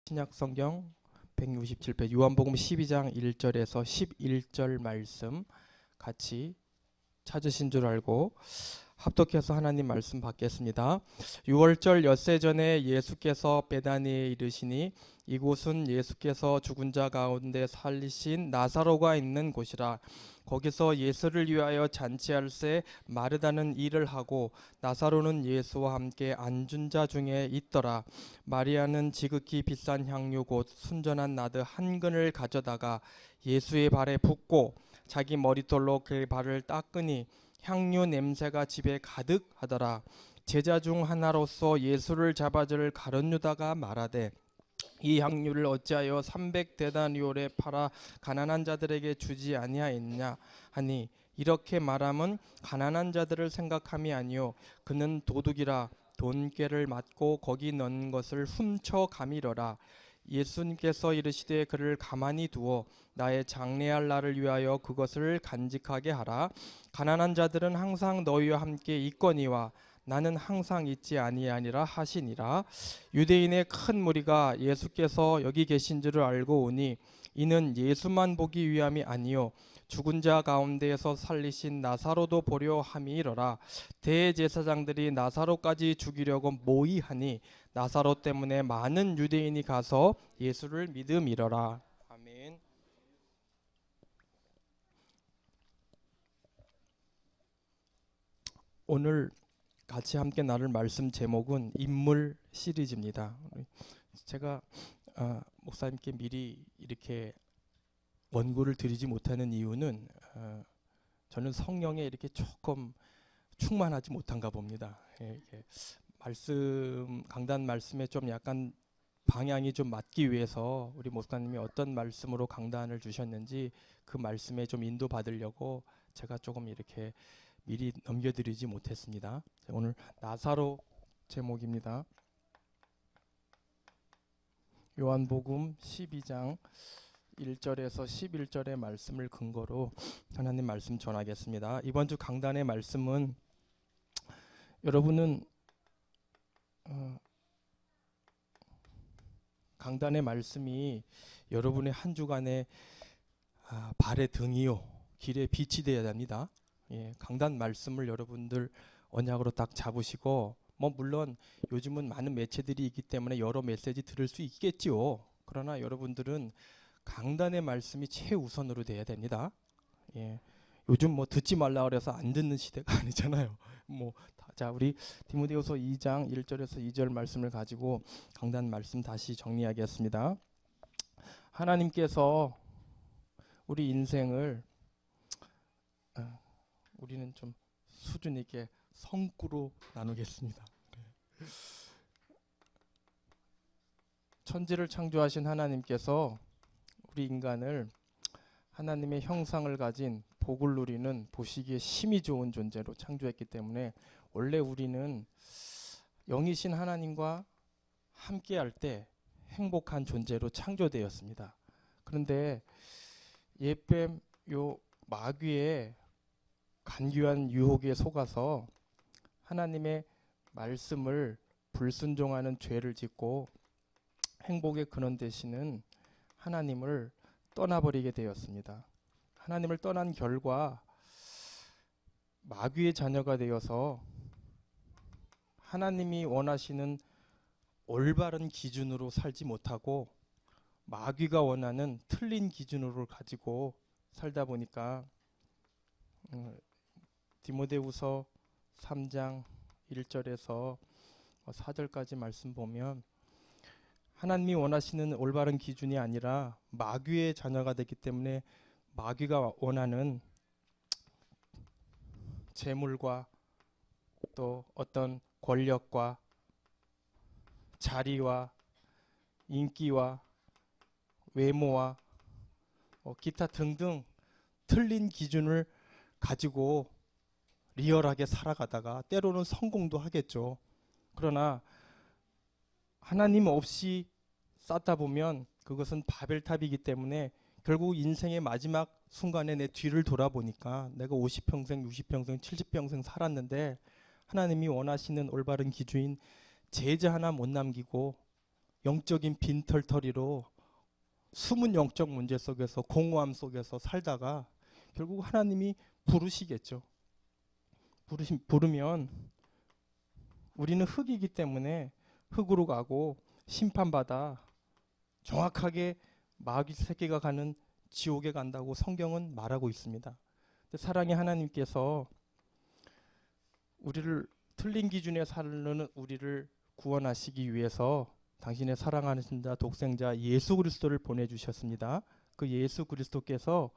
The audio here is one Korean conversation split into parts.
신약 성경 167페이지 요한복음 12장 1절에서 11절 말씀 같이 찾으신 줄 알고 합독해서 하나님 말씀 받겠습니다. 6월절 엿새 전에 예수께서 베다니에 이르시니 이곳은 예수께서 죽은 자 가운데 살리신 나사로가 있는 곳이라. 거기서 예수를 위하여 잔치할새 마르다는 일을 하고 나사로는 예수와 함께 앉은 자 중에 있더라. 마리아는 지극히 비싼 향유 곧 순전한 나드 한 근을 가져다가 예수의 발에 붓고 자기 머리털로 그의 발을 닦으니 향유 냄새가 집에 가득하더라. 제자 중 하나로서 예수를 잡아줄 가룟 유다가 말하되 이 향유를 어찌하여 300데나리온에 팔아 가난한 자들에게 주지 아니하였냐 하니 이렇게 말함은 가난한 자들을 생각함이 아니요 그는 도둑이라 돈꾀를 맞고 거기 넣은 것을 훔쳐 가미러라. 예수님께서 이르시되 그를 가만히 두어 나의 장래할 날을 위하여 그것을 간직하게 하라. 가난한 자들은 항상 너희와 함께 있거니와 나는 항상 있지 아니하니라 하시니라. 유대인의 큰 무리가 예수께서 여기 계신 줄을 알고 오니 이는 예수만 보기 위함이 아니요 죽은 자 가운데에서 살리신 나사로도 보려 함이러라. 대제사장들이 나사로까지 죽이려고 모의하니 나사로 때문에 많은 유대인이 가서 예수를 믿음이러라. 아멘. 오늘 같이 함께 나눌 말씀 제목은 인물 시리즈입니다. 제가 목사님께 미리 이렇게 원고를 드리지 못하는 이유는 저는 성령에 이렇게 조금 충만하지 못한가 봅니다. 이렇게 말씀 강단 말씀에 좀 약간 방향이 좀 맞기 위해서 우리 목사님이 어떤 말씀으로 강단을 주셨는지 그 말씀에 좀 인도받으려고 제가 조금 이렇게 미리 넘겨드리지 못했습니다. 오늘 나사로 제목입니다. 요한복음 12장 1절에서 11절의 말씀을 근거로 하나님 말씀 전하겠습니다. 이번 주 강단의 말씀은 여러분은 강단의 말씀이 여러분의 한 주간의 발의 등이요 길의 빛이 되어야 합니다. 강단 말씀을 여러분들 언약으로 딱 잡으시고 물론 요즘은 많은 매체들이 있기 때문에 여러 메시지 들을 수 있겠지요. 그러나 여러분들은 강단의 말씀이 최우선으로 돼야 됩니다. 요즘 듣지 말라 그래서 안 듣는 시대가 아니잖아요. 자, 우리 디모데후서 2장 1절에서 2절 말씀을 가지고 강단 말씀 다시 정리하겠습니다. 하나님께서 우리 인생을 우리는 좀 수준 있게 성구로 나누겠습니다. 천지를 창조하신 하나님께서 우리 인간을 하나님의 형상을 가진 복을 누리는 보시기에 심히 좋은 존재로 창조했기 때문에 원래 우리는 영이신 하나님과 함께할 때 행복한 존재로 창조되었습니다. 그런데 옛뱀 마귀의 간교한 유혹에 속아서 하나님의 말씀을 불순종하는 죄를 짓고 행복의 근원 되시는 하나님을 떠나버리게 되었습니다. 하나님을 떠난 결과 마귀의 자녀가 되어서 하나님이 원하시는 올바른 기준으로 살지 못하고 마귀가 원하는 틀린 기준으로 가지고 살다 보니까 디모데후서 3장 1절에서 4절까지 말씀 보면 하나님이 원하시는 올바른 기준이 아니라 마귀의 자녀가 됐기 때문에 마귀가 원하는 재물과 또 어떤 권력과 자리와 인기와 외모와 기타 등등 틀린 기준을 가지고 리얼하게 살아가다가 때로는 성공도 하겠죠. 그러나 하나님 없이 쌓다 보면 그것은 바벨탑이기 때문에 결국 인생의 마지막 순간에 내 뒤를 돌아보니까 내가 50평생, 60평생, 70평생 살았는데 하나님이 원하시는 올바른 기준인 제자 하나 못 남기고 영적인 빈털터리로 숨은 영적 문제 속에서 공허함 속에서 살다가 결국 하나님이 부르시겠죠. 부르면 우리는 흙이기 때문에 흙으로 가고 심판받아 정확하게 마귀 새끼가 가는 지옥에 간다고 성경은 말하고 있습니다. 근데 사랑의 하나님께서 우리를 틀린 기준에 사는 우리를 구원하시기 위해서 당신의 사랑하는 자 독생자 예수 그리스도를 보내주셨습니다. 그 예수 그리스도께서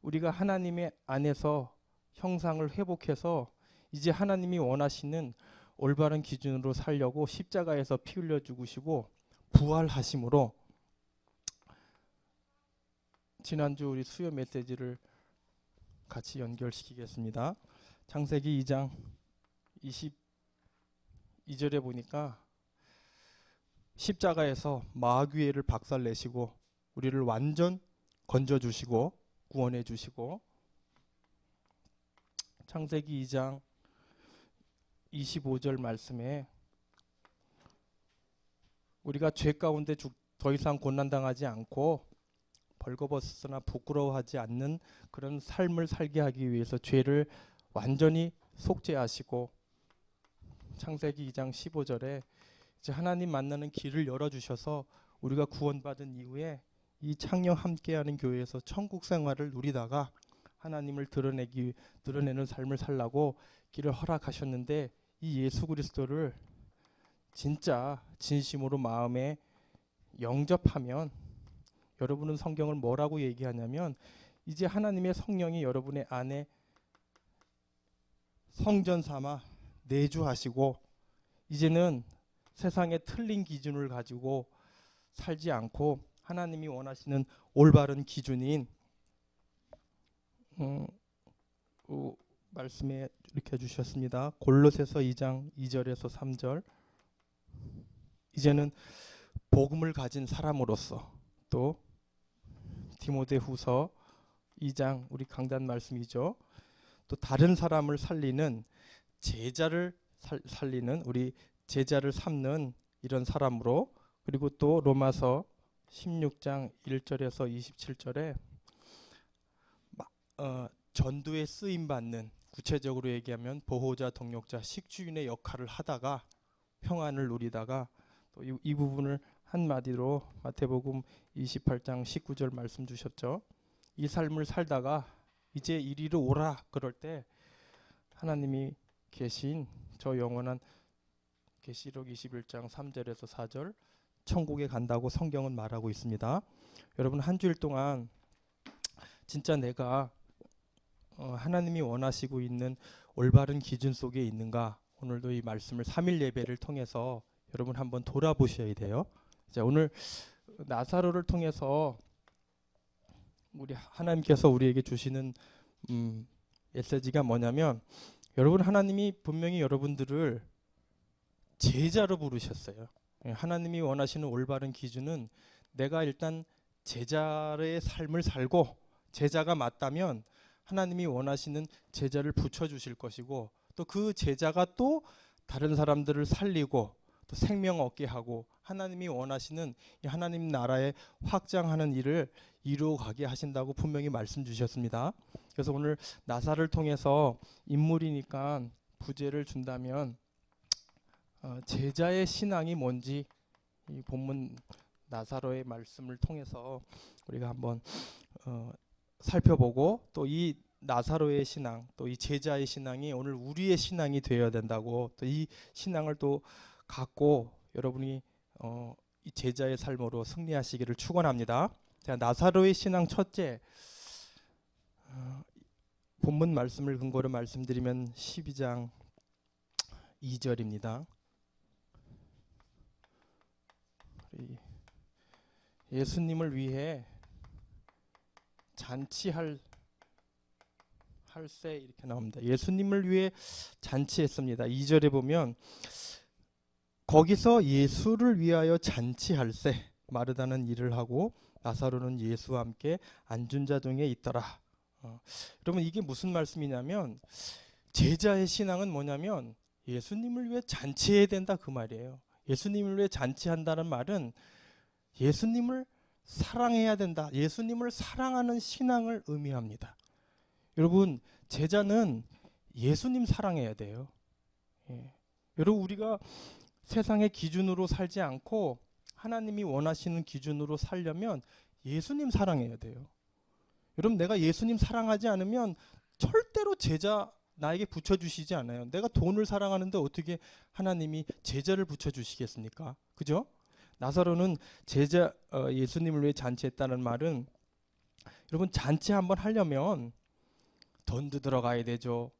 우리가 하나님의 안에서 형상을 회복해서 이제 하나님이 원하시는 올바른 기준으로 살려고 십자가에서 피 흘려 죽으시고 부활하심으로 지난주 우리 수요 메시지를 같이 연결시키겠습니다. 창세기 2장 22절에 보니까 십자가에서 마귀를 박살내시고 우리를 완전 건져주시고 구원해 주시고, 창세기 2장 25절 말씀에 우리가 죄 가운데 더 이상 고난당하지 않고 벌거벗으나 부끄러워하지 않는 그런 삶을 살게 하기 위해서 죄를 완전히 속죄하시고, 창세기 2장 15절에 이제 하나님 만나는 길을 열어주셔서 우리가 구원받은 이후에 이 창녕 함께하는 교회에서 천국 생활을 누리다가 하나님을 드러내는 삶을 살라고 길을 허락하셨는데, 이 예수 그리스도를 진짜 진심으로 마음에 영접하면, 여러분은 성경을 뭐라고 얘기하냐면 이제 하나님의 성령이 여러분의 안에 성전 삼아 내주하시고 이제는 세상의 틀린 기준을 가지고 살지 않고 하나님이 원하시는 올바른 기준인 말씀에 이렇게 해주셨습니다. 골로새서 2장 2절에서 3절. 이제는 복음을 가진 사람으로서, 또 디모데후서 2장 우리 강단 말씀이죠. 또 다른 사람을 살리는 제자를 살리는 우리 제자를 삼는 이런 사람으로, 그리고 또 로마서 16장 1절에서 27절에 전도에 쓰임 받는, 구체적으로 얘기하면 보호자, 동역자, 식주인의 역할을 하다가 평안을 누리다가, 또 이 부분을 한마디로 마태복음 28장 19절 말씀 주셨죠. 이 삶을 살다가 이제 이리로 오라 그럴 때 하나님이 계신 저 영원한 계시록 21장 3절에서 4절 천국에 간다고 성경은 말하고 있습니다. 여러분, 한 주일 동안 진짜 내가 하나님이 원하시고 있는 올바른 기준 속에 있는가, 오늘도 이 말씀을 3일 예배를 통해서 여러분 한번 돌아보셔야 돼요. 자, 오늘 나사로를 통해서 우리 하나님께서 우리에게 주시는 메시지가 뭐냐면, 여러분, 하나님이 분명히 여러분들을 제자로 부르셨어요. 하나님이 원하시는 올바른 기준은 내가 일단 제자의 삶을 살고, 제자가 맞다면 하나님이 원하시는 제자를 붙여주실 것이고, 또 그 제자가 또 다른 사람들을 살리고 또 생명 얻게 하고 하나님이 원하시는 이 하나님 나라에 확장하는 일을 이루어가게 하신다고 분명히 말씀 주셨습니다. 그래서 오늘 나사를 통해서 인물이니까 부제를 준다면 제자의 신앙이 뭔지 이 본문 나사로의 말씀을 통해서 우리가 한번 살펴보고, 또 이 나사로의 신앙, 또 이 제자의 신앙이 오늘 우리의 신앙이 되어야 된다고, 또 이 신앙을 또 갖고 여러분이 이 제자의 삶으로 승리하시기를 축원합니다. 자, 나사로의 신앙 첫째, 본문 말씀을 근거로 말씀드리면 12장 2절입니다. 예수님을 위해 잔치할 세 이렇게 나옵니다. 예수님을 위해 잔치했습니다. 2절에 보면 거기서 예수를 위하여 잔치할 세 마르다는 일을 하고 나사로는 예수와 함께 앉은 자 중에 있더라. 여러분, 이게 무슨 말씀이냐면 제자의 신앙은 뭐냐면 예수님을 위해 잔치해야 된다 그 말이에요. 예수님을 위해 잔치한다는 말은 예수님을 사랑해야 된다. 예수님을 사랑하는 신앙을 의미합니다. 여러분, 제자는 예수님 사랑해야 돼요. 예. 여러분, 우리가 세상의 기준으로 살지 않고 하나님이 원하시는 기준으로 살려면 예수님 사랑해야 돼요. 여러분, 내가 예수님 사랑하지 않으면 절대로 제자 나에게 붙여주시지 않아요. 내가 돈을 사랑하는데 어떻게 하나님이 제자를 붙여주시겠습니까? 그죠? 나사로는 예수님을 위해 잔치했다는 말은, 여러분, 잔치 한번 하려면 돈도 들어가야 되죠.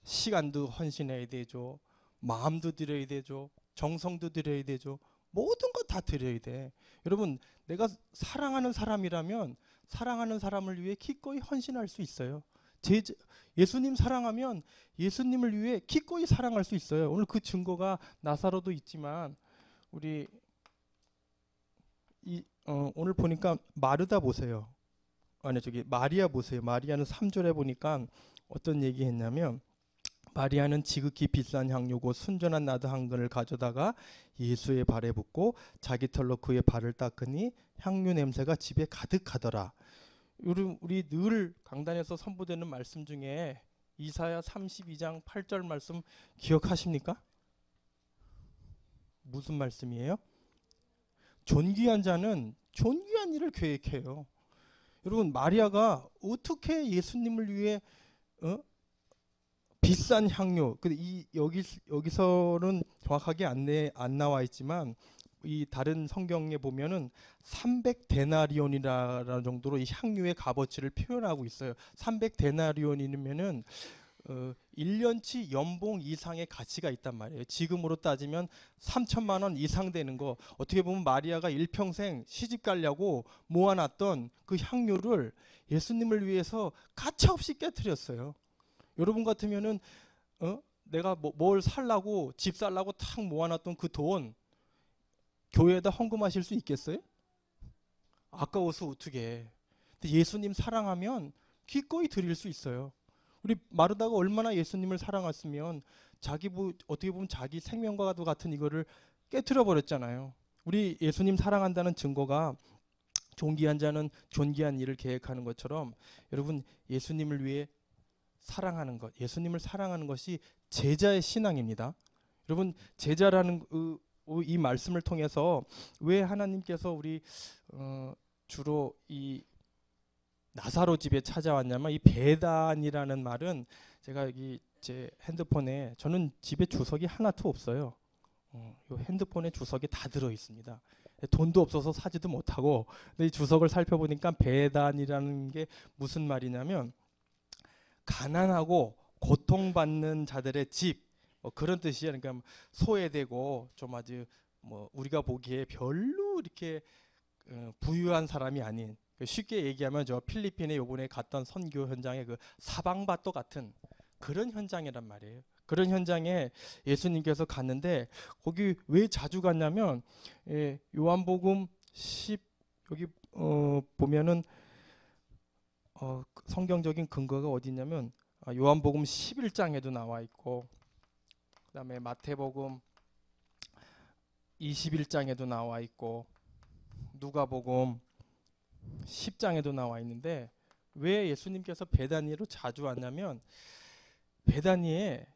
시간도 헌신해야 되죠. 마음도 드려야 되죠. 정성도 드려야 되죠. 모든 것 다 드려야 돼. 여러분, 내가 사랑하는 사람이라면 사랑하는 사람을 위해 기꺼이 헌신할 수 있어요. 예수님 사랑하면 예수님을 위해 기꺼이 사랑할 수 있어요. 오늘 그 증거가 나사로도 있지만, 우리 오늘 보니까 마르다 보세요. 마리아 보세요. 마리아는 3절에 보니까 어떤 얘기 했냐면, 마리아는 지극히 비싼 향료 곧 순전한 나드 한 근을 가져다가 예수의 발에 붓고 자기 털로 그의 발을 닦으니 향료 냄새가 집에 가득하더라. 우리 늘 강단에서 선포되는 말씀 중에 이사야 32장 8절 말씀 기억하십니까? 무슨 말씀이에요? 존귀한 자는 존귀한 일을 계획해요. 여러분, 마리아가 어떻게 예수님을 위해 비싼 향료, 여기서는 정확하게 안 나와 있지만 이 다른 성경에 보면은 300데나리온이라는 정도로 이 향료의 값어치를 표현하고 있어요. 300데나리온이면은 1년치 연봉 이상의 가치가 있단 말이에요. 지금으로 따지면 3천만 원 이상 되는 거. 어떻게 보면 마리아가 일평생 시집 가려고 모아놨던 그 향료를 예수님을 위해서 가차없이 깨트렸어요. 여러분 같으면은 내가 뭘 살라고, 집 살라고 탁 모아놨던 그 돈 교회에다 헌금하실 수 있겠어요? 아까워서 어떻게. 근데 예수님 사랑하면 기꺼이 드릴 수 있어요. 우리 마르다가 얼마나 예수님을 사랑했으면 어떻게 보면 자기 생명과도 같은 이거를 깨트려 버렸잖아요. 우리 예수님 사랑한다는 증거가 존귀한 자는 존귀한 일을 계획하는 것처럼, 여러분, 예수님을 위해 사랑하는 것, 예수님을 사랑하는 것이 제자의 신앙입니다. 여러분, 제자라는 이 말씀을 통해서 왜 하나님께서 우리 주로 이 나사로 집에 찾아왔냐면, 이 배단이라는 말은, 제가 여기 제 핸드폰에, 저는 집에 주석이 하나도 없어요. 이 핸드폰에 주석이 다 들어 있습니다. 돈도 없어서 사지도 못하고. 근데 이 주석을 살펴보니까 배단이라는 게 무슨 말이냐면, 가난하고 고통받는 자들의 집, 그런 뜻이에요. 그러니까 소외되고 좀 아주 우리가 보기에 별로 이렇게 부유한 사람이 아닌, 쉽게 얘기하면 저 필리핀에 요번에 갔던 선교 현장에 그 사방밭도 같은 그런 현장이란 말이에요. 그런 현장에 예수님께서 갔는데, 거기 왜 자주 갔냐면, 요한복음 10 여기 보면은 성경적인 근거가 어디 있냐면 요한복음 11장에도 나와 있고, 그다음에 마태복음 21장에도 나와 있고, 누가복음 10장에도 나와 있는데, 왜 예수님께서 베다니로 자주 왔냐면, 베다니에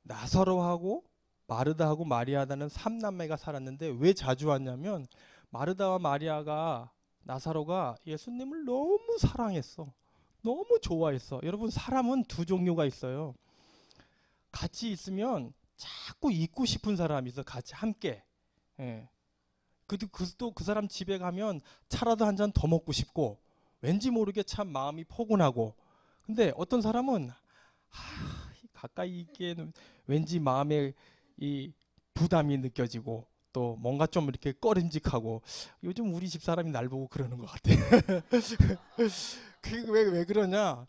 나사로하고 마르다하고 마리아다는 3남매가 살았는데, 왜 자주 왔냐면, 마르다와 마리아가, 나사로가 예수님을 너무 사랑했어. 너무 좋아했어. 여러분, 사람은 두 종류가 있어요. 같이 있으면 자꾸 있고 싶은 사람이 있어. 같이 함께. 또 그 사람 집에 가면 차라도 한 잔 더 먹고 싶고, 왠지 모르게 참 마음이 포근하고. 근데 어떤 사람은 가까이 있기에는 왠지 마음에 이 부담이 느껴지고, 또 뭔가 좀 이렇게 꺼림직하고. 요즘 우리 집 사람이 날 보고 그러는 것 같아. 그게 왜 그러냐?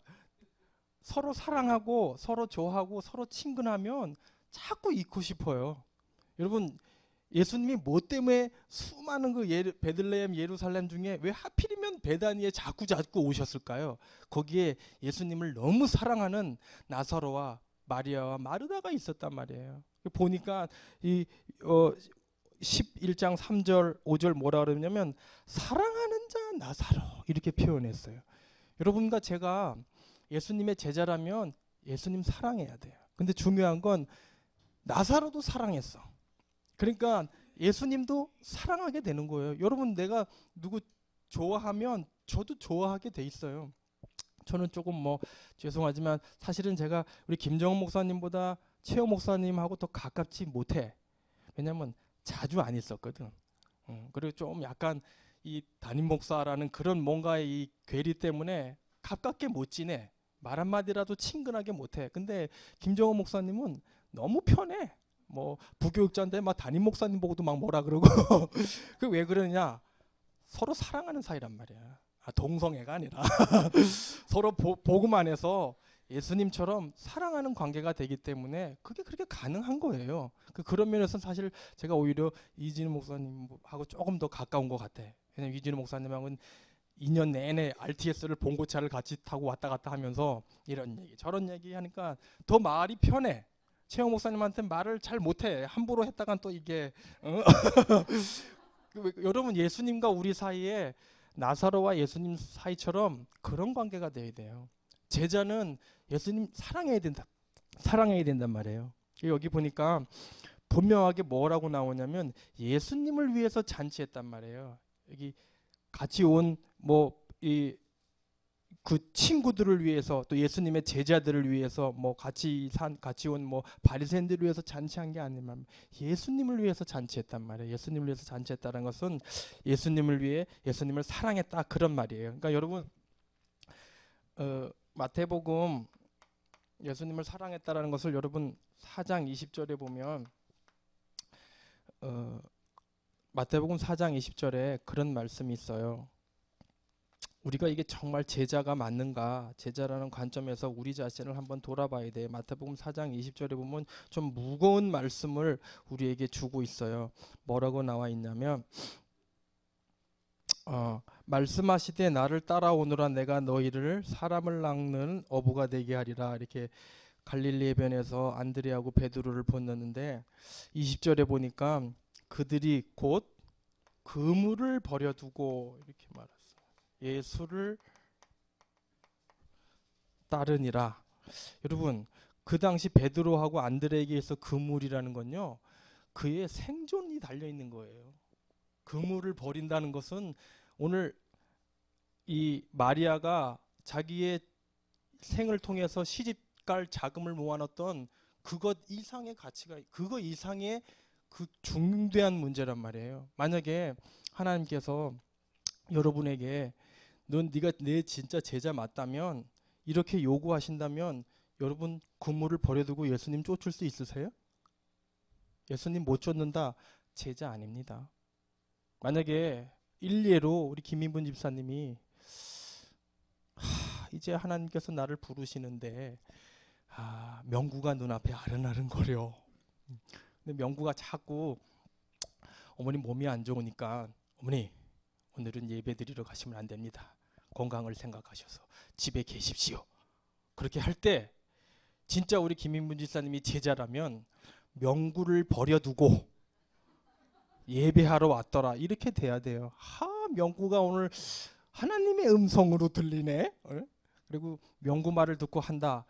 서로 사랑하고 서로 좋아하고 서로 친근하면 자꾸 있고 싶어요. 여러분, 예수님이 뭐 때문에 수많은 그 베들레헴, 예루살렘 중에 왜 하필이면 베다니에 자꾸 오셨을까요? 거기에 예수님을 너무 사랑하는 나사로와 마리아와 마르다가 있었단 말이에요. 보니까 이 11장 3절 5절 뭐라 그러냐면 사랑하는 자 나사로 이렇게 표현했어요. 여러분과 제가 예수님의 제자라면 예수님 사랑해야 돼요. 근데 중요한 건 나사로도 사랑했어. 그러니까 예수님도 사랑하게 되는 거예요. 여러분, 내가 누구 좋아하면 저도 좋아하게 돼 있어요. 저는 조금 뭐 죄송하지만 사실은 제가 우리 김정은 목사님보다 최호 목사님하고 더 가깝지 못해. 왜냐면 자주 안 있었거든. 그리고 좀 약간 이 담임 목사라는 그런 뭔가의 이 괴리 때문에 가깝게 못 지내. 말 한마디라도 친근하게 못해. 근데 김정은 목사님은 너무 편해. 뭐 부교육자인데 막 담임 목사님 보고도 막 뭐라 그러고. 그 왜 그러냐? 서로 사랑하는 사이란 말이야. 동성애가 아니라 서로 복음 안에서 예수님처럼 사랑하는 관계가 되기 때문에 그게 그렇게 가능한 거예요. 그런 면에서 사실 제가 오히려 이진우 목사님하고 조금 더 가까운 것 같아. 왜냐면 이진우 목사님하고는 2년 내내 RTS를 봉고차를 같이 타고 왔다 갔다 하면서 이런 얘기 저런 얘기 하니까 더 말이 편해. 최영 목사님한테 말을 잘 못해. 함부로 했다간 또 이게 여러분, 예수님과 우리 사이에 나사로와 예수님 사이처럼 그런 관계가 돼야 돼요. 제자는 예수님 사랑해야 된단 말이에요. 여기 보니까 분명하게 뭐라고 나오냐면 예수님을 위해서 잔치했단 말이에요. 여기 같이 온 그 친구들을 위해서 또 예수님의 제자들을 위해서 같이 온 바리새인들을 위해서 잔치한 게 아니면 예수님을 위해서 잔치했단 말이에요. 예수님을 위해서 잔치했다는 것은 예수님을 위해 예수님을 사랑했다 그런 말이에요. 그러니까 여러분, 마태복음 예수님을 사랑했다라는 것을 여러분 4장 20절에 보면 마태복음 4장 20절에 그런 말씀이 있어요. 우리가 이게 정말 제자가 맞는가, 제자라는 관점에서 우리 자신을 한번 돌아봐야 돼. 마태복음 4장 20절에 보면 좀 무거운 말씀을 우리에게 주고 있어요. 뭐라고 나와 있냐면 말씀하시되 나를 따라오너라 내가 너희를 사람을 낚는 어부가 되게 하리라. 이렇게 갈릴리 해변에서 안드레하고 베드로를 보냈는데 20절에 보니까 그들이 곧 그물을 버려두고 이렇게 말했어요. 예수를 따르니라. 여러분, 그 당시 베드로하고 안드레에게서 그물이라는 건요, 그의 생존이 달려 있는 거예요. 그물을 버린다는 것은 오늘 이 마리아가 자기의 생을 통해서 시집갈 자금을 모아놨던 그것 이상의 가치가, 그거 이상의 그 중대한 문제란 말이에요. 만약에 하나님께서 여러분에게 네가 내 진짜 제자 맞다면 이렇게 요구하신다면 여러분 그물을 버려두고 예수님 쫓을 수 있으세요? 예수님 못 쫓는다? 제자 아닙니다. 만약에 일례로 우리 김인분 집사님이 이제 하나님께서 나를 부르시는데 명구가 눈앞에 아른아른거려. 근데 명구가 자꾸 어머니 몸이 안 좋으니까 어머니 오늘은 예배 드리러 가시면 안 됩니다. 건강을 생각하셔서 집에 계십시오. 그렇게 할 때 진짜 우리 김인분 집사님이 제자라면 명구를 버려두고 예배하러 왔더라 이렇게 돼야 돼요. 명구가 오늘 하나님의 음성으로 들리네. 그리고 명구 말을 듣고 한다.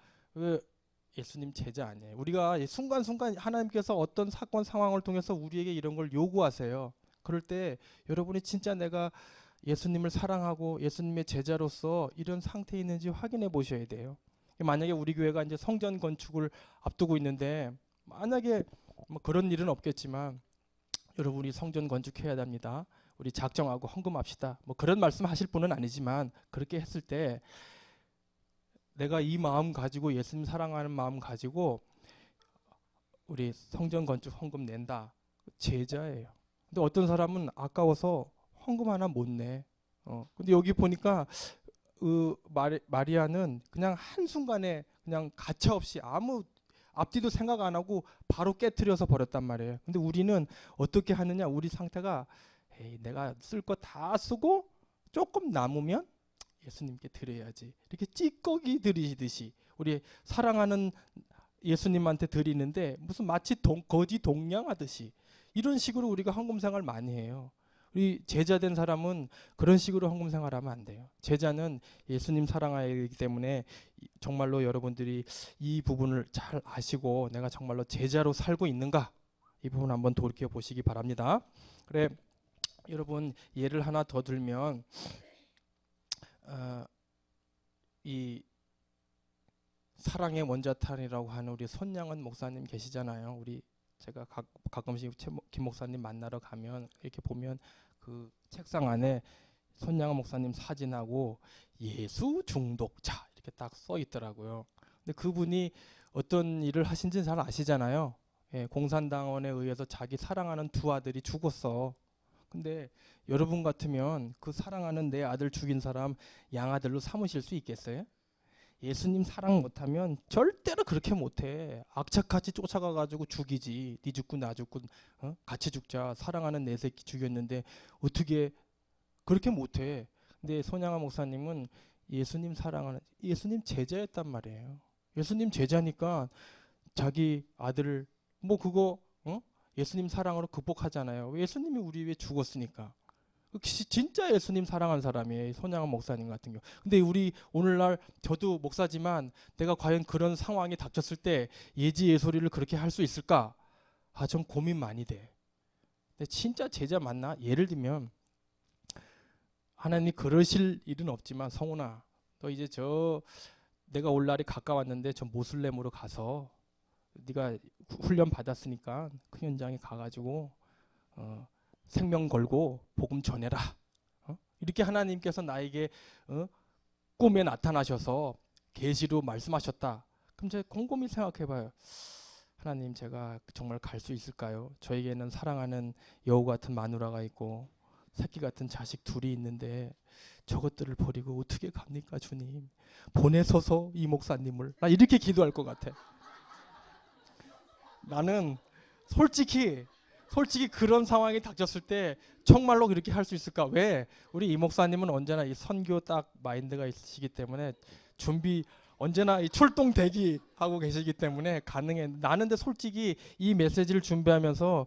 예수님 제자 아니에요. 우리가 순간순간 하나님께서 어떤 사건 상황을 통해서 우리에게 이런 걸 요구하세요. 그럴 때 여러분이 진짜 내가 예수님을 사랑하고 예수님의 제자로서 이런 상태에 있는지 확인해 보셔야 돼요. 만약에 우리 교회가 이제 성전 건축을 앞두고 있는데 만약에 그런 일은 없겠지만 여러분이 성전 건축해야 됩니다. 우리 작정하고 헌금합시다. 그런 말씀 하실 분은 아니지만 그렇게 했을 때 내가 이 마음 가지고 예수님 사랑하는 마음 가지고 우리 성전 건축 헌금 낸다. 제자예요. 근데 어떤 사람은 아까워서 헌금 하나 못 내. 근데 여기 보니까 마리아는 그냥 한순간에 그냥 가차없이 아무 앞뒤도 생각 안 하고 바로 깨트려서 버렸단 말이에요. 근데 우리는 어떻게 하느냐? 우리 상태가 내가 쓸 거 다 쓰고 조금 남으면 예수님께 드려야지. 이렇게 찌꺼기 드리듯이 우리 사랑하는 예수님한테 드리는데 무슨 마치 거지 동냥하듯이 이런 식으로 우리가 헌금 생활 많이 해요. 우리 제자 된 사람은 그런 식으로 헌금 생활하면 안 돼요. 제자는 예수님 사랑해야 하기 때문에 정말로 여러분들이 이 부분을 잘 아시고 내가 정말로 제자로 살고 있는가, 이 부분 한번 돌이켜 보시기 바랍니다. 그래, 여러분 예를 하나 더 들면 이 사랑의 원자탄이라고 하는 우리 손양은 목사님 계시잖아요. 우리 제가 가끔씩 김 목사님 만나러 가면 이렇게 보면 그 책상 안에 손양은 목사님 사진하고 예수 중독자 이렇게 딱 써 있더라고요. 근데 그분이 어떤 일을 하신지 잘 아시잖아요. 예, 공산당원에 의해서 자기 사랑하는 두 아들이 죽었어. 근데 여러분 같으면 그 사랑하는 내 아들 죽인 사람 양아들로 삼으실 수 있겠어요? 예수님 사랑 못하면 절대로 그렇게 못해. 악착같이 쫓아가가지고 죽이지. 네 죽고 나 죽고 같이 죽자. 사랑하는 내 새끼 죽였는데 어떻게 그렇게 못해. 근데 손양아 목사님은 예수님 사랑하는 예수님 제자였단 말이에요. 예수님 제자니까 자기 아들을 뭐 그거 예수님 사랑으로 극복하잖아요. 예수님이 우리 위해 죽었으니까. 진짜 예수님 사랑한 사람이에요. 손양원 목사님 같은 경우. 근데 우리 오늘날 저도 목사지만 내가 과연 그런 상황이 닥쳤을 때 예지예소리를 그렇게 할 수 있을까? 전 고민 많이 돼. 근데 진짜 제자 맞나? 예를 들면 하나님 그러실 일은 없지만 성훈아, 너 이제 내가 올 날이 가까웠는데 저 모슬렘으로 가서 네가 훈련 받았으니까 큰 현장에 가가지고 생명 걸고 복음 전해라. 이렇게 하나님께서 나에게 꿈에 나타나셔서 계시로 말씀하셨다. 그럼 제가 곰곰이 생각해봐요. 하나님, 제가 정말 갈 수 있을까요? 저에게는 사랑하는 여우 같은 마누라가 있고 새끼 같은 자식 둘이 있는데 저것들을 버리고 어떻게 갑니까, 주님? 보내소서 이 목사님을. 나 이렇게 기도할 것 같아. 나는 솔직히 그런 상황이 닥쳤을 때 정말로 그렇게 할 수 있을까? 왜? 우리 이 목사님은 언제나 이 선교 딱 마인드가 있으시기 때문에 준비 언제나 이 출동 대기하고 계시기 때문에 가능해. 나는 근데 솔직히 이 메시지를 준비하면서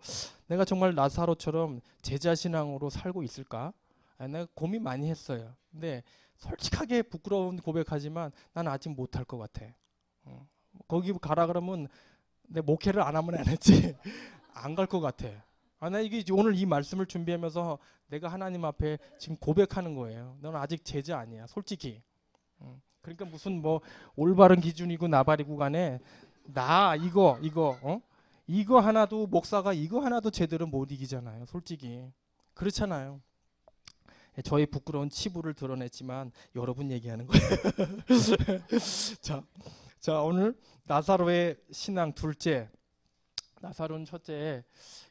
내가 정말 나사로처럼 제자신앙으로 살고 있을까? 내가 고민 많이 했어요. 근데 솔직하게 부끄러운 고백하지만 나는 아직 못할 것 같아. 거기 가라 그러면 내 목회를 안 하면 안 했지. 안 갈 것 같아. 나 이게 오늘 이 말씀을 준비하면서 내가 하나님 앞에 지금 고백하는 거예요. 너는 아직 제자 아니야, 솔직히. 그러니까 무슨 뭐 올바른 기준이고 나발이고 간에 나 이거 하나도 목사가 이거 하나도 제대로 못 이기잖아요, 솔직히. 그렇잖아요. 저의 부끄러운 치부를 드러냈지만 여러분 얘기하는 거예요. 자, 오늘 나사로의 신앙 둘째. 나사로는 첫째,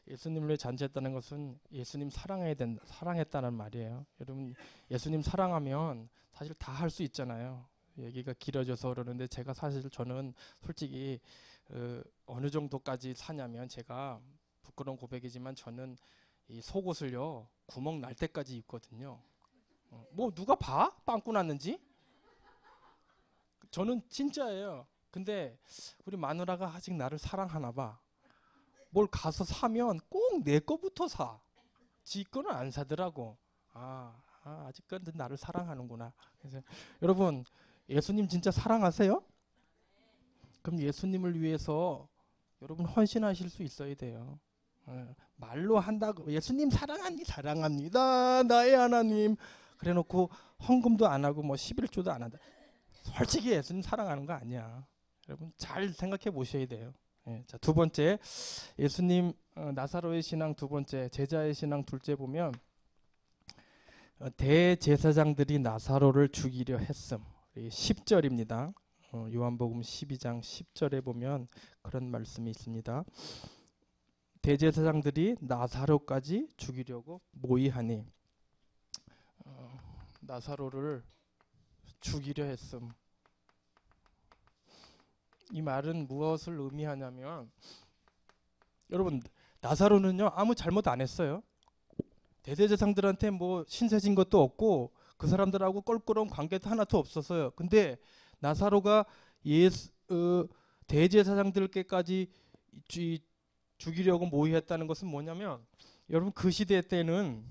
예수님을 위해 잔치했다는 것은 예수님 사랑했다는 말이에요. 여러분, 예수님 사랑하면 사실 다 할 수 있잖아요. 얘기가 길어져서 그러는데 저는 솔직히 어느 정도까지 사냐면, 제가 부끄러운 고백이지만 저는 이 속옷을요 구멍 날 때까지 입거든요. 뭐 누가 봐? 빵꾸 났는지? 저는 진짜예요. 근데 우리 마누라가 아직 나를 사랑하나 봐. 뭘 가서 사면 꼭 내 거부터 사. 지 거는 안 사더라고. 아직까지 나를 사랑하는구나. 그래서 여러분, 예수님 진짜 사랑하세요? 그럼 예수님을 위해서 여러분 헌신하실 수 있어야 돼요. 말로 한다고 예수님 사랑합니다 나의 하나님 그래놓고 헌금도 안 하고 뭐 11조도 안 한다. 솔직히 예수님 사랑하는 거 아니야. 여러분 잘 생각해 보셔야 돼요. 자, 두 번째, 예수님 나사로의 신앙 두 번째, 제자의 신앙 둘째 보면 대제사장들이 나사로를 죽이려 했음. 10절입니다. 요한복음 12장 10절에 보면 그런 말씀이 있습니다. 대제사장들이 나사로까지 죽이려고 모의하니, 나사로를 죽이려 했음. 이 말은 무엇을 의미하냐면, 여러분 나사로는요 아무 잘못 안 했어요. 대제사장들한테 뭐 신세진 것도 없고 그 사람들하고 껄끄러운 관계도 하나도 없었어요. 근데 나사로가 대제사장들께까지 죽이려고 모의했다는 것은 뭐냐면, 여러분 그 시대 때는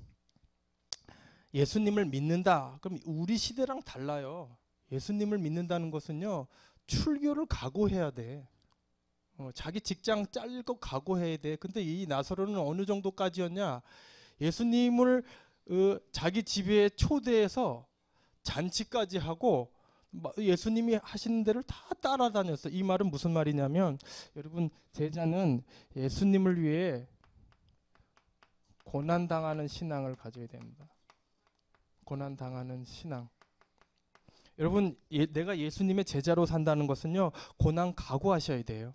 예수님을 믿는다. 그럼 우리 시대랑 달라요. 예수님을 믿는다는 것은요, 출교를 각오해야 돼. 자기 직장 잘릴 거 각오해야 돼. 근데 이 나사로는 어느 정도까지였냐? 예수님을 자기 집에 초대해서 잔치까지 하고 예수님이 하시는 대로 다 따라다녔어. 이 말은 무슨 말이냐면, 여러분 제자는 예수님을 위해 고난당하는 신앙을 가져야 됩니다. 고난당하는 신앙. 여러분 내가 예수님의 제자로 산다는 것은요, 고난 각오하셔야 돼요.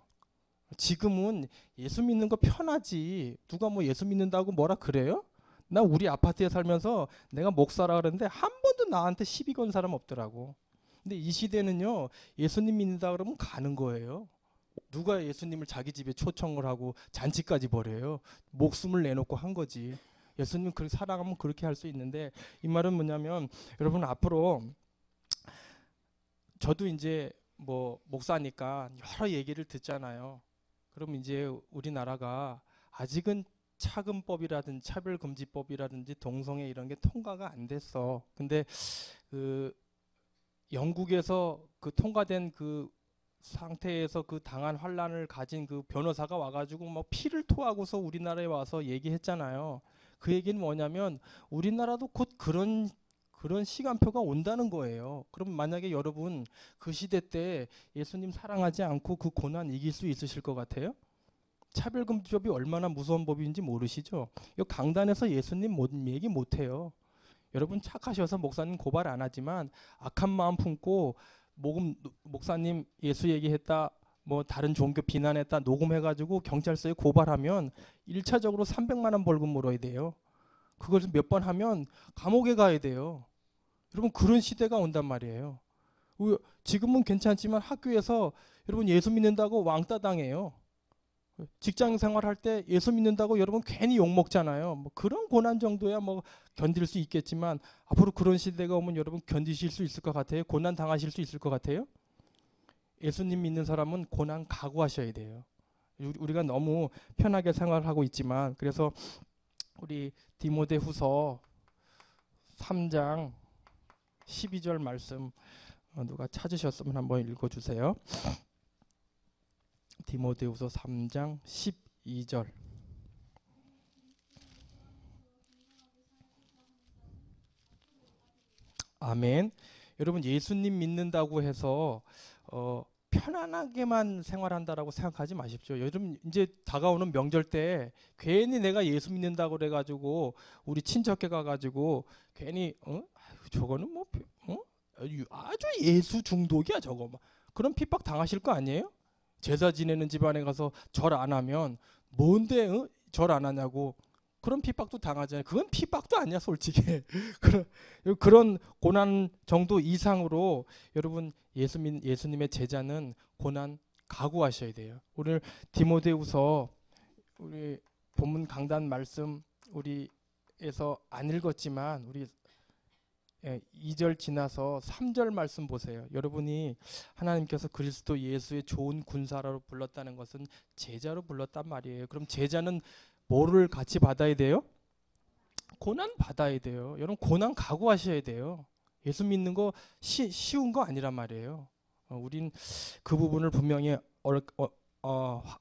지금은 예수 믿는 거 편하지. 누가 뭐 예수 믿는다고 뭐라 그래요? 나 우리 아파트에 살면서 내가 목사라 그러는데 한 번도 나한테 시비 건 사람 없더라고. 근데 이 시대는요, 예수님 믿는다 그러면 가는 거예요. 누가 예수님을 자기 집에 초청을 하고 잔치까지 벌여요. 목숨을 내놓고 한 거지. 예수님 그렇게 사랑하면 그렇게 할 수 있는데, 이 말은 뭐냐면, 여러분 앞으로 저도 이제 뭐 목사니까 여러 얘기를 듣잖아요. 그럼 이제 우리나라가 아직은 차금법이라든지 차별금지법이라든지 동성애 이런 게 통과가 안 됐어. 근데 그 영국에서 그 통과된 그 상태에서 그 당한 환란을 가진 그 변호사가 와가지고 막 피를 토하고서 우리나라에 와서 얘기했잖아요. 그 얘기는 뭐냐면, 우리나라도 곧 그런 시간표가 온다는 거예요. 그럼 만약에 여러분 그 시대 때 예수님 사랑하지 않고 그 고난 이길 수 있으실 것 같아요? 차별금지법이 얼마나 무서운 법인지 모르시죠? 이 강단에서 예수님 얘기 못해요. 여러분 착하셔서 목사님 고발 안 하지만, 악한 마음 품고 목사님 예수 얘기했다, 뭐 다른 종교 비난했다 녹음해가지고 경찰서에 고발하면 1차적으로 300만 원 벌금 물어야 돼요. 그걸 몇 번 하면 감옥에 가야 돼요. 여러분 그런 시대가 온단 말이에요. 지금은 괜찮지만 학교에서 여러분 예수 믿는다고 왕따 당해요. 직장 생활할 때 예수 믿는다고 여러분 괜히 욕 먹잖아요. 뭐 그런 고난 정도야 뭐 견딜 수 있겠지만, 앞으로 그런 시대가 오면 여러분 견디실 수 있을 것 같아요? 고난 당하실 수 있을 것 같아요? 예수님 믿는 사람은 고난 각오하셔야 돼요. 우리가 너무 편하게 생활하고 있지만, 그래서 우리 디모데후서 3장 12절 말씀 누가 찾으셨으면 한번 읽어주세요. 디모데후서 3장 12절. 아멘. 여러분 예수님 믿는다고 해서 편안하게만 생활한다라고 생각하지 마십시오. 요즘 이제 다가오는 명절 때 괜히 내가 예수 믿는다고 그래가지고 우리 친척회 가가지고 괜히 저거는 뭐 아주 예수 중독이야 저거, 막 그런 핍박 당하실 거 아니에요? 제사 지내는 집안에 가서 절 안 하면 뭔데 절 안 하냐고 그런 핍박도 당하잖아요. 그건 핍박도 아니야 솔직히. 그런 고난 정도 이상으로 여러분 예수님의 제자는 고난 각오하셔야 돼요. 오늘 디모데후서 우리 본문 강단 말씀 우리에서 안 읽었지만 우리 2절 지나서 3절 말씀 보세요. 여러분이 하나님께서 그리스도 예수의 좋은 군사로 불렀다는 것은 제자로 불렀단 말이에요. 그럼 제자는 뭐를 같이 받아야 돼요? 고난 받아야 돼요. 여러분 고난 각오하셔야 돼요. 예수 믿는 거 쉬운 거 아니란 말이에요. 우린 그 부분을 분명히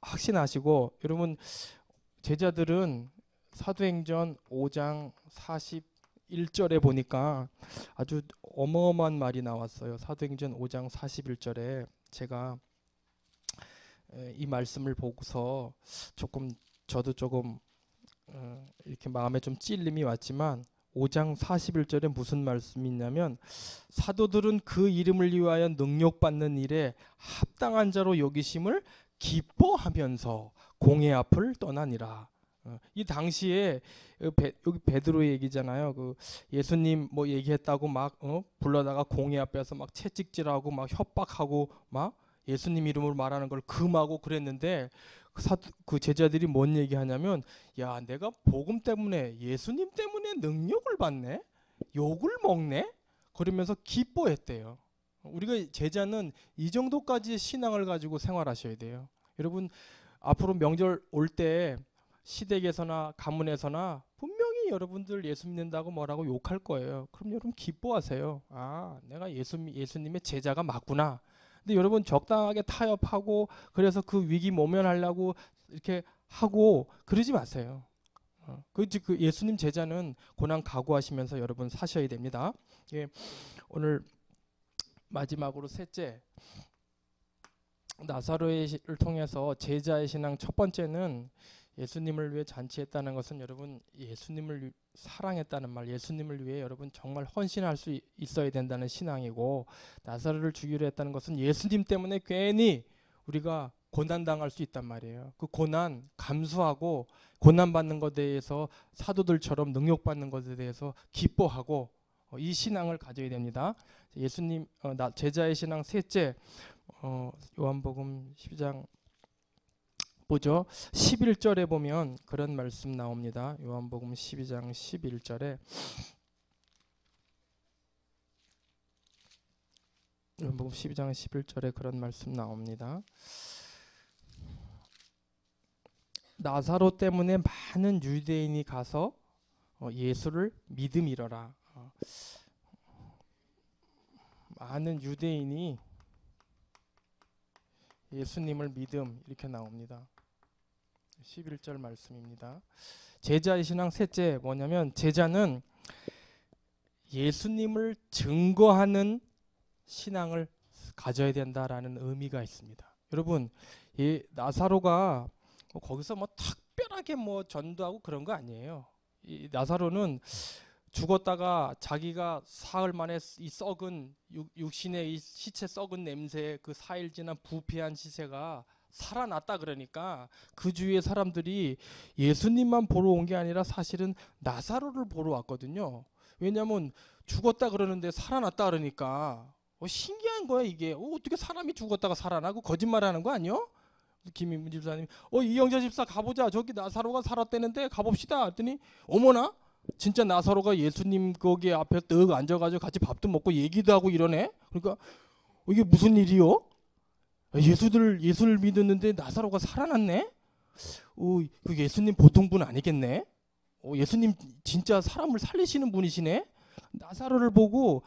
확신하시고, 여러분 제자들은 사도행전 5장 41절에 보니까 아주 어마어마한 말이 나왔어요. 사도행전 5장 41절에 제가 이 말씀을 보고서 저도 조금 이렇게 마음에 좀 찔림이 왔지만, 5장 41절에 무슨 말씀이 있냐면, 사도들은 그 이름을 위하여 능력받는 일에 합당한 자로 여기심을 기뻐하면서 공회 앞을 떠나니라. 이 당시에 여기 베드로 얘기잖아요. 그 예수님 뭐 얘기했다고 막 불러다가 공회 앞에서 막 채찍질하고 막 협박하고 막 예수님 이름으로 말하는 걸 금하고 그랬는데, 그 제자들이 뭔 얘기하냐면, 야 내가 복음 때문에 예수님 때문에 능력을 받네, 욕을 먹네, 그러면서 기뻐했대요. 우리가 제자는 이 정도까지의 신앙을 가지고 생활하셔야 돼요. 여러분 앞으로 명절 올 때 시댁에서나 가문에서나 분명히 여러분들 예수 믿는다고 뭐라고 욕할 거예요. 그럼 여러분 기뻐하세요. 아, 내가 예수님의 제자가 맞구나. 근데 여러분 적당하게 타협하고 그래서 그 위기 모면하려고 이렇게 하고 그러지 마세요. 그 예수님 제자는 고난 각오하시면서 여러분 사셔야 됩니다. 예, 오늘 마지막으로 셋째, 나사로를 통해서 제자의 신앙 첫 번째는 예수님을 위해 잔치했다는 것은 여러분 예수님을 사랑했다는 말, 예수님을 위해 여러분 정말 헌신할 수 있어야 된다는 신앙이고, 나사로를 죽이려 했다는 것은 예수님 때문에 괜히 우리가 고난당할 수 있단 말이에요. 그 고난 감수하고 고난받는 것에 대해서 사도들처럼 능력받는 것에 대해서 기뻐하고 이 신앙을 가져야 됩니다. 예수님 제자의 신앙 셋째, 요한복음 12장 보죠. 11절에 보면 그런 말씀 나옵니다. 요한복음 12장 11절에 요한복음 12장 11절에 그런 말씀 나옵니다. 나사로 때문에 많은 유대인이 가서 예수를 믿음이러라. 많은 유대인이 예수님을 믿음 이렇게 나옵니다. 11절 말씀입니다. 제자의 신앙 셋째 뭐냐면 제자는 예수님을 증거하는 신앙을 가져야 된다라는 의미가 있습니다. 여러분, 나사로가 거기서 뭐 특별하게 뭐 전도하고 그런 거 아니에요. 이 나사로는 죽었다가 자기가 사흘 만에 이 썩은 육신의 이 시체 썩은 냄새, 그 4일 지난 부패한 시체가 살아났다 그러니까 그 주위의 사람들이 예수님만 보러 온 게 아니라 사실은 나사로를 보러 왔거든요. 왜냐하면 죽었다 그러는데 살아났다 그러니까 신기한 거야 이게. 어떻게 사람이 죽었다가 살아나고 거짓말하는 거 아니요? 김인문 집사님, 이영자 집사 가보자. 저기 나사로가 살았다는데 가봅시다. 했더니 어머나 진짜 나사로가 예수님 거기 앞에 떡 앉아가지고 같이 밥도 먹고 얘기도 하고 이러네. 그러니까 이게 무슨 일이요? 예수를 믿었는데 나사로가 살아났네. 그 예수님 보통 분 아니겠네. 예수님 진짜 사람을 살리시는 분이시네. 나사로를 보고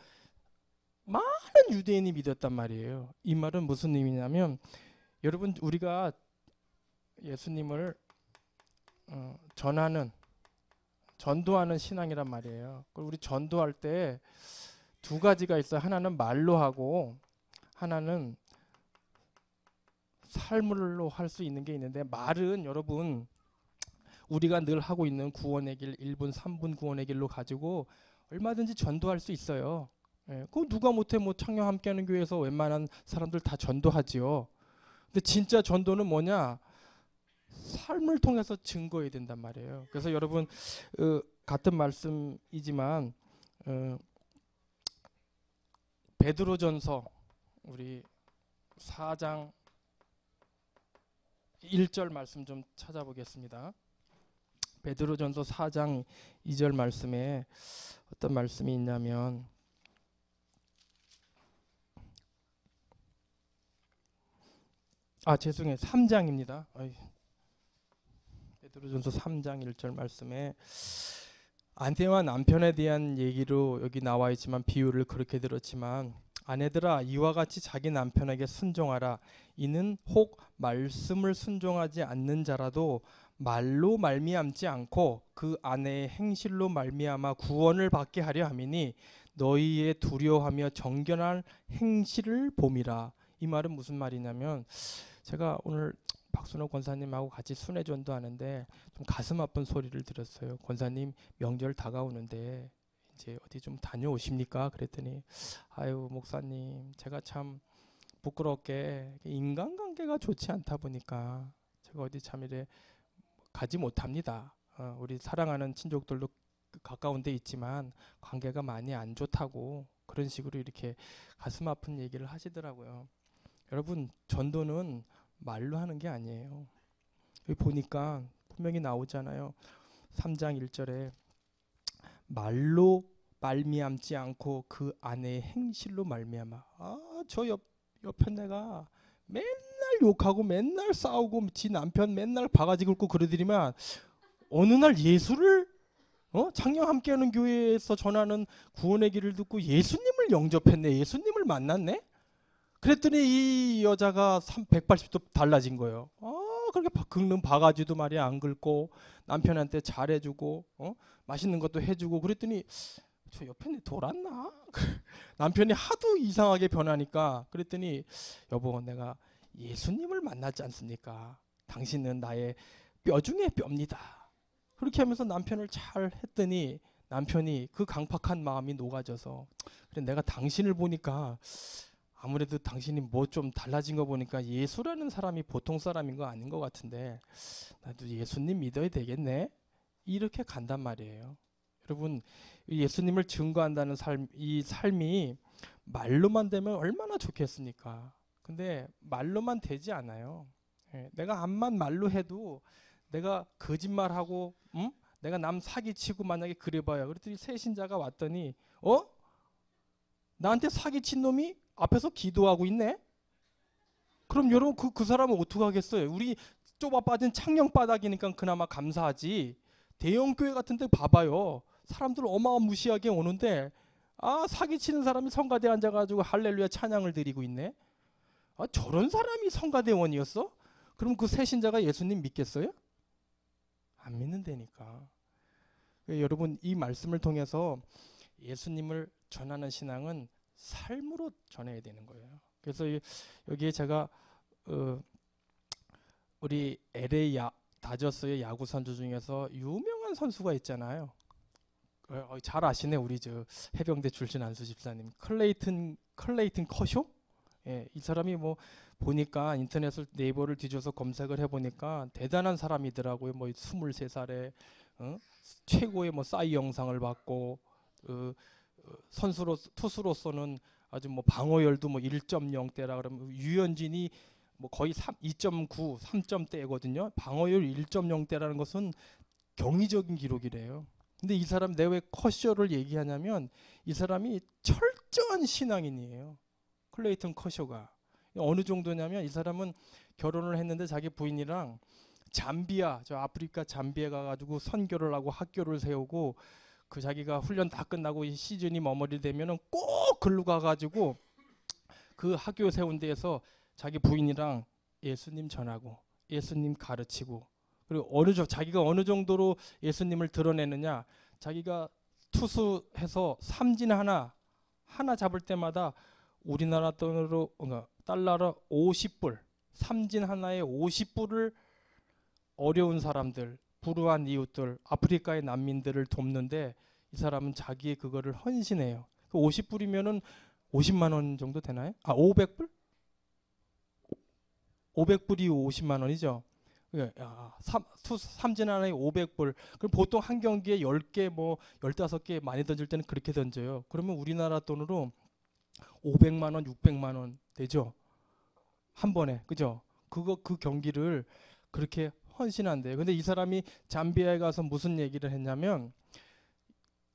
많은 유대인이 믿었단 말이에요. 이 말은 무슨 의미냐면 여러분 우리가 예수님을 전도하는 신앙이란 말이에요. 우리 전도할 때 두 가지가 있어요. 하나는 말로 하고 하나는 삶으로 할 수 있는 게 있는데, 말은 여러분 우리가 늘 하고 있는 구원의 길 1분 3분 구원의 길로 가지고 얼마든지 전도할 수 있어요. 그거 누가 못해. 뭐 창녕 함께하는 교회에서 웬만한 사람들 다 전도하지요. 근데 진짜 전도는 뭐냐? 삶을 통해서 증거해야 된단 말이에요. 그래서 여러분 같은 말씀이지만 베드로전서 우리 4장 1절 말씀 좀 찾아보겠습니다. 베드로전서 4장 2절 말씀에 어떤 말씀이 있냐면 죄송해요. 3장입니다. 베드로전서 3장 1절 말씀에 아내와 남편에 대한 얘기로 여기 나와 있지만 비유를 그렇게 들었지만, 아내들아 이와 같이 자기 남편에게 순종하라. 이는 혹 말씀을 순종하지 않는 자라도 말로 말미암지 않고 그 아내의 행실로 말미암아 구원을 받게 하려 함이니 너희의 두려워하며 정결한 행실을 봄이라. 이 말은 무슨 말이냐면, 제가 오늘 박순호 권사님하고 같이 순회전도 하는데 좀 가슴 아픈 소리를 들었어요. 권사님 명절 다가오는데 이제 어디 좀 다녀오십니까? 그랬더니 아유 목사님 제가 참 부끄럽게 인간관계가 좋지 않다 보니까 제가 어디 참 이래 가지 못합니다. 우리 사랑하는 친족들도 가까운 데 있지만 관계가 많이 안 좋다고 그런 식으로 이렇게 가슴 아픈 얘기를 하시더라고요. 여러분 전도는 말로 하는 게 아니에요. 여기 보니까 분명히 나오잖아요. 3장 1절에 말로 말미암지 않고 그 아내의 행실로 말미암아. 저 옆에 내가 맨날 욕하고 맨날 싸우고 지 남편 맨날 바가지 긁고 그러더니만 어느 날 예수를 작년 함께하는 교회에서 전하는 구원의 길을 듣고 예수님을 영접했네. 예수님을 만났네. 그랬더니 이 여자가 180도 달라진 거예요. 그렇게 긁는 바가지도 말이야 안 긁고 남편한테 잘해주고 맛있는 것도 해주고 그랬더니 저 옆에 돌았나? 남편이 하도 이상하게 변하니까 그랬더니 여보 내가 예수님을 만났지 않습니까? 당신은 나의 뼈 중에 뼈입니다. 그렇게 하면서 남편을 잘 했더니 남편이 그 강팍한 마음이 녹아져서 그래 내가 당신을 보니까 아무래도 당신이 뭐 좀 달라진 거 보니까 예수라는 사람이 보통 사람인 거 아닌 것 같은데 나도 예수님 믿어야 되겠네. 이렇게 간단 말이에요. 여러분 예수님을 증거한다는 이 삶이 말로만 되면 얼마나 좋겠습니까? 근데 말로만 되지 않아요. 내가 암만 말로 해도 내가 거짓말하고 내가 남 사기치고 만약에 그래봐요. 그랬더니 새신자가 왔더니 나한테 사기친 놈이 앞에서 기도하고 있네? 그럼 여러분 그 사람은 어떻게 하겠어요? 우리 좁아 빠진 창녕 바닥이니까 그나마 감사하지. 대형 교회 같은 데 봐봐요. 사람들 어마무시하게 오는데 사기치는 사람이 성가대에 앉아가지고 할렐루야 찬양을 드리고 있네. 저런 사람이 성가대원이었어? 그럼 그 새신자가 예수님 믿겠어요? 안 믿는다니까. 여러분 이 말씀을 통해서 예수님을 전하는 신앙은 삶으로 전해야 되는 거예요. 그래서 여기에 제가 우리 LA 다저스의 야구 선수 중에서 유명한 선수가 있잖아요. 잘 아시네 우리 저 해병대 출신 안수 집사님 클레이튼 커쇼? 이 사람이 뭐 보니까 인터넷을 네이버를 뒤져서 검색을 해보니까 대단한 사람이더라고요. 뭐 23살에 최고의 뭐 싸이 영상을 받고 투수로서는 아주 뭐 방어율도 뭐 1.0대라 그러면 유현진이 뭐 거의 2.9, 3점대거든요. 방어율 1.0대라는 것은 경이적인 기록이래요. 근데 이 사람 내왜 커쇼를 얘기하냐면 이 사람이 철저한 신앙인이에요. 클레이턴 커쇼가 어느 정도냐면 이 사람은 결혼을 했는데 자기 부인이랑 저 아프리카 잠비아 가가지고 선교를 하고 학교를 세우고 그 자기가 훈련 다 끝나고 이 시즌이 머무리되면은 꼭 글로 가가지고 그 학교 세운 데에서 자기 부인이랑 예수님 전하고 예수님 가르치고 그리고 자기가 어느 정도로 예수님을 드러내느냐 자기가 투수해서 삼진 하나 잡을 때마다 우리나라 돈으로 달러로 50불 삼진 하나에 50불을 어려운 사람들 불우한 이웃들 아프리카의 난민들을 돕는데 이 사람은 자기의 그거를 헌신해요. 그 50불이면은 50만 원 정도 되나요? 500불? 500불이 50만 원이죠. 삼진 하나에 500불. 그럼 보통 한 경기에 10개 뭐 15개 많이 던질 때는 그렇게 던져요. 그러면 우리나라 돈으로 500만 원, 600만 원 되죠. 한 번에. 그죠? 그 경기를 그렇게 헌신한대요. 근데 이 사람이 잠비아에 가서 무슨 얘기를 했냐면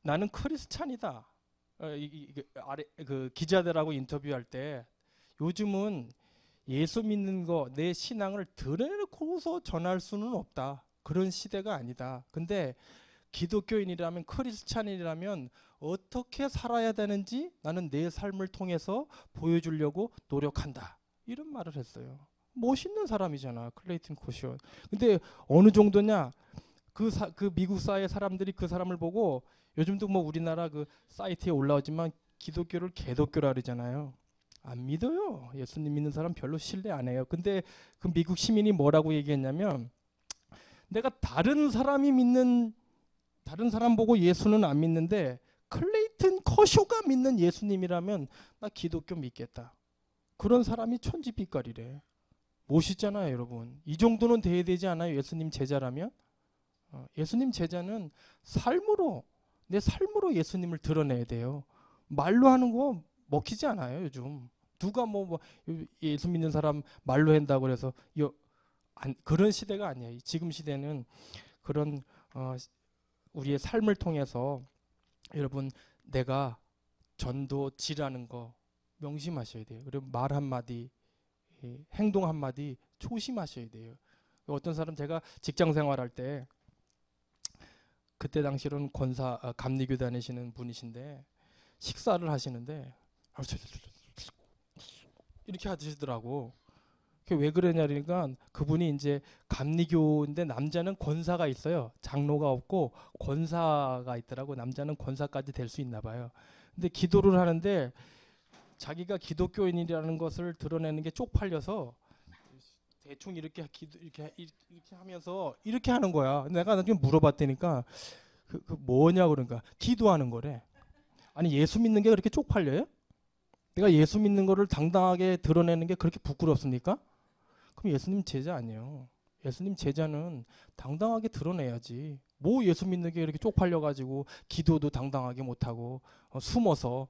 나는 크리스찬이다. 그 기자들하고 인터뷰할 때 요즘은 예수 믿는 거 내 신앙을 드러내놓고서 전할 수는 없다. 그런 시대가 아니다. 근데 기독교인이라면 크리스찬이라면 어떻게 살아야 되는지 나는 내 삶을 통해서 보여주려고 노력한다. 이런 말을 했어요. 멋있는 사람이잖아. 클레이튼 코션. 근데 어느 정도냐? 그 미국 사회 사람들이 그 사람을 보고 요즘도 뭐 우리나라 그 사이트에 올라오지만 기독교를 개독교라 그러잖아요. 안 믿어요. 예수님 믿는 사람 별로 신뢰 안 해요. 근데 그 미국 시민이 뭐라고 얘기했냐면 내가 다른 사람 보고 예수는 안 믿는데 클레이튼 커쇼가 믿는 예수님이라면 나 기독교 믿겠다. 그런 사람이 천지빛깔이래. 멋있잖아요, 여러분. 이 정도는 돼야 되지 않아요? 예수님 제자라면? 예수님 제자는 내 삶으로 예수님을 드러내야 돼요. 말로 하는 거 먹히지 않아요, 요즘. 누가 뭐 예수 믿는 사람 말로 한다고 그래서 그런 시대가 아니에요. 지금 시대는 그런 우리의 삶을 통해서 여러분 내가 전도지라는 거 명심하셔야 돼요. 그리고 말 한마디, 행동 한마디 조심하셔야 돼요. 어떤 사람, 제가 직장 생활할 때 그때 당시로는 감리교 다니시는 분이신데 식사를 하시는데 이렇게 하시더라고. 그게 왜 그러냐니까 그분이 이제 감리교인데 남자는 권사가 있어요. 장로가 없고 권사가 있더라고. 남자는 권사까지 될 수 있나 봐요. 근데 기도를 하는데 자기가 기독교인이라는 것을 드러내는 게 쪽팔려서 대충 이렇게 하면서 이렇게 하는 거야. 내가 나중에 물어봤다니까 그 뭐냐 그러니까 기도하는 거래. 아니 예수 믿는 게 그렇게 쪽팔려요? 내가 예수 믿는 거를 당당하게 드러내는 게 그렇게 부끄럽습니까? 그럼 예수님 제자 아니에요. 예수님 제자는 당당하게 드러내야지. 뭐 예수 믿는 게 이렇게 쪽팔려 가지고 기도도 당당하게 못하고 숨어서.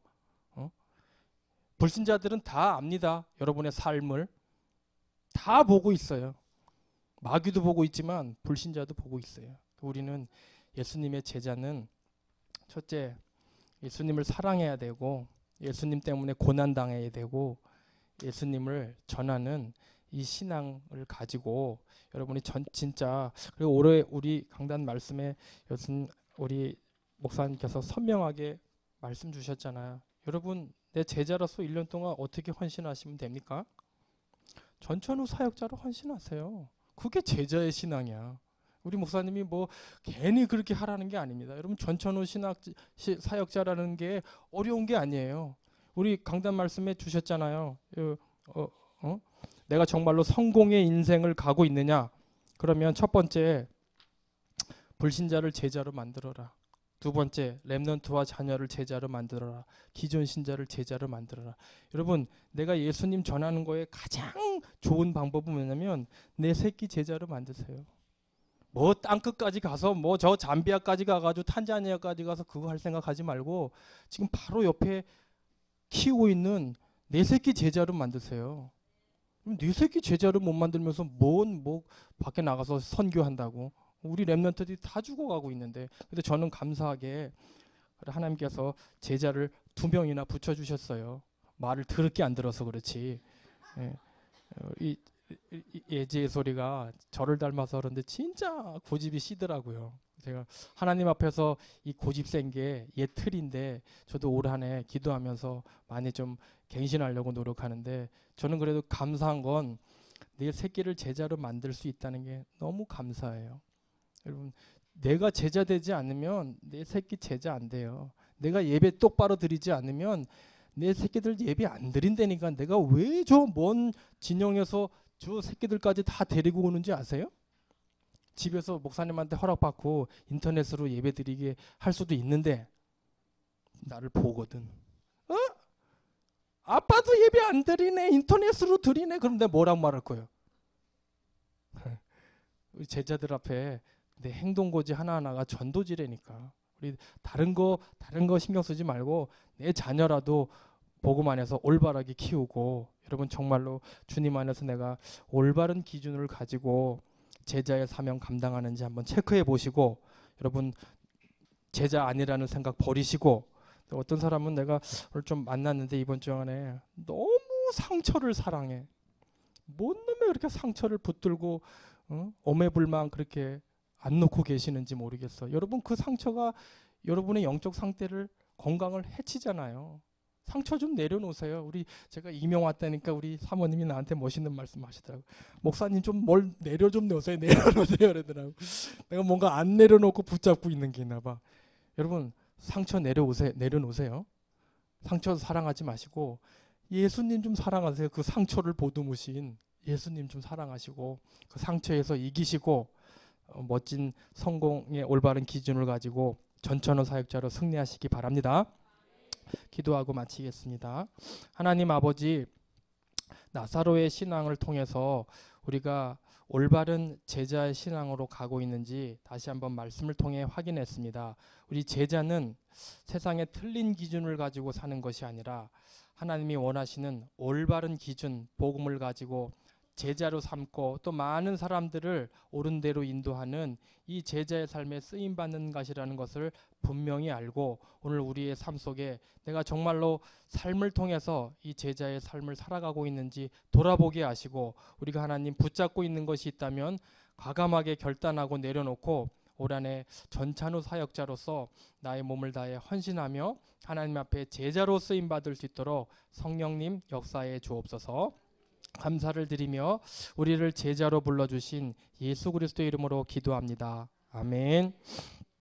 불신자들은 다 압니다. 여러분의 삶을 다 보고 있어요. 마귀도 보고 있지만 불신자도 보고 있어요. 우리는 예수님의 제자는 첫째, 예수님을 사랑해야 되고 예수님 때문에 고난당해야 되고 예수님을 전하는 이 신앙을 가지고 여러분이 진짜, 그리고 올해 우리 강단 말씀에 우리 목사님께서 선명하게 말씀 주셨잖아요. 여러분 내 제자로서 1년 동안 어떻게 헌신하시면 됩니까? 전천후 사역자로 헌신하세요. 그게 제자의 신앙이야. 우리 목사님이 뭐 괜히 그렇게 하라는 게 아닙니다. 여러분 전천후 사역자라는 게 어려운 게 아니에요. 우리 강단 말씀에 주셨잖아요. 내가 정말로 성공의 인생을 가고 있느냐? 그러면 첫 번째, 불신자를 제자로 만들어라. 두 번째, 렘넌트와 자녀를 제자로 만들어라. 기존 신자를 제자로 만들어라. 여러분, 내가 예수님 전하는 거에 가장 좋은 방법은 뭐냐면 내 새끼 제자로 만드세요. 뭐 땅끝까지 가서 뭐 저 잠비아까지 가가지고 탄자니아까지 가서 그거 할 생각하지 말고 지금 바로 옆에 키우고 있는 내 새끼 제자로 만드세요. 네 새끼 제자를 못 만들면서 뭐 밖에 나가서 선교한다고. 우리 렘넌트들이 다 죽어가고 있는데. 근데 저는 감사하게 하나님께서 제자를 2명이나 붙여주셨어요. 말을 더럽게 안 들어서 그렇지. 이 예지의 소리가 저를 닮아서 그런데 진짜 고집이 시더라고요. 제가 하나님 앞에서 이 고집 센 게 옛 틀인데 저도 올 한 해 기도하면서 많이 좀 갱신하려고 노력하는데 저는 그래도 감사한 건 내 새끼를 제자로 만들 수 있다는 게 너무 감사해요. 여러분 내가 제자 되지 않으면 내 새끼 제자 안 돼요. 내가 예배 똑바로 드리지 않으면 내 새끼들 예배 안 드린다니까. 내가 왜 저 먼 진영에서 저 새끼들까지 다 데리고 오는지 아세요? 집에서 목사님한테 허락받고 인터넷으로 예배 드리게 할 수도 있는데 나를 보거든. 아빠도 예배 안 드리네. 인터넷으로 드리네. 그럼 내가 뭐라고 말할 거예요? 우리 제자들 앞에 내 행동고지 하나하나가 전도지라니까. 우리 다른 거 신경 쓰지 말고 내 자녀라도 복음 안에서 올바르게 키우고, 여러분 정말로 주님 안에서 내가 올바른 기준을 가지고 제자의 사명 감당하는지 한번 체크해 보시고, 여러분 제자 아니라는 생각 버리시고. 어떤 사람은 내가 오늘 좀 만났는데 이번 주 안에 너무 상처를 사랑해. 뭔 놈에 그렇게 상처를 붙들고 오매불망 그렇게 안 놓고 계시는지 모르겠어. 여러분 그 상처가 여러분의 영적 상태를, 건강을 해치잖아요. 상처 좀 내려놓으세요. 제가 이명 왔다니까 우리 사모님이 나한테 멋있는 말씀 하시더라고. 목사님 좀 뭘 내려 좀 놓으세요. 내려놓으세요. 그러더라고. 내가 뭔가 안 내려놓고 붙잡고 있는 게 있나 봐. 여러분 상처 내려놓으세요. 상처 사랑하지 마시고 예수님 좀 사랑하세요. 그 상처를 보듬으신 예수님 좀 사랑하시고 그 상처에서 이기시고 멋진 성공의 올바른 기준을 가지고 전천후 사역자로 승리하시기 바랍니다. 기도하고 마치겠습니다. 하나님 아버지, 나사로의 신앙을 통해서 우리가 올바른 제자의 신앙으로 가고 있는지 다시 한번 말씀을 통해 확인했습니다. 우리 제자는 세상에 틀린 기준을 가지고 사는 것이 아니라 하나님이 원하시는 올바른 기준, 복음을 가지고 제자로 삼고 또 많은 사람들을 옳은 대로 인도하는 이 제자의 삶에 쓰임 받는 것이라는 것을 분명히 알고 오늘 우리의 삶 속에 내가 정말로 삶을 통해서 이 제자의 삶을 살아가고 있는지 돌아보게 하시고 우리가 하나님 붙잡고 있는 것이 있다면 과감하게 결단하고 내려놓고 올 한해 전찬후 사역자로서 나의 몸을 다해 헌신하며 하나님 앞에 제자로 쓰임 받을 수 있도록 성령님 역사해 주옵소서. 감사를 드리며 우리를 제자로 불러주신 예수 그리스도의 이름으로 기도합니다. 아멘.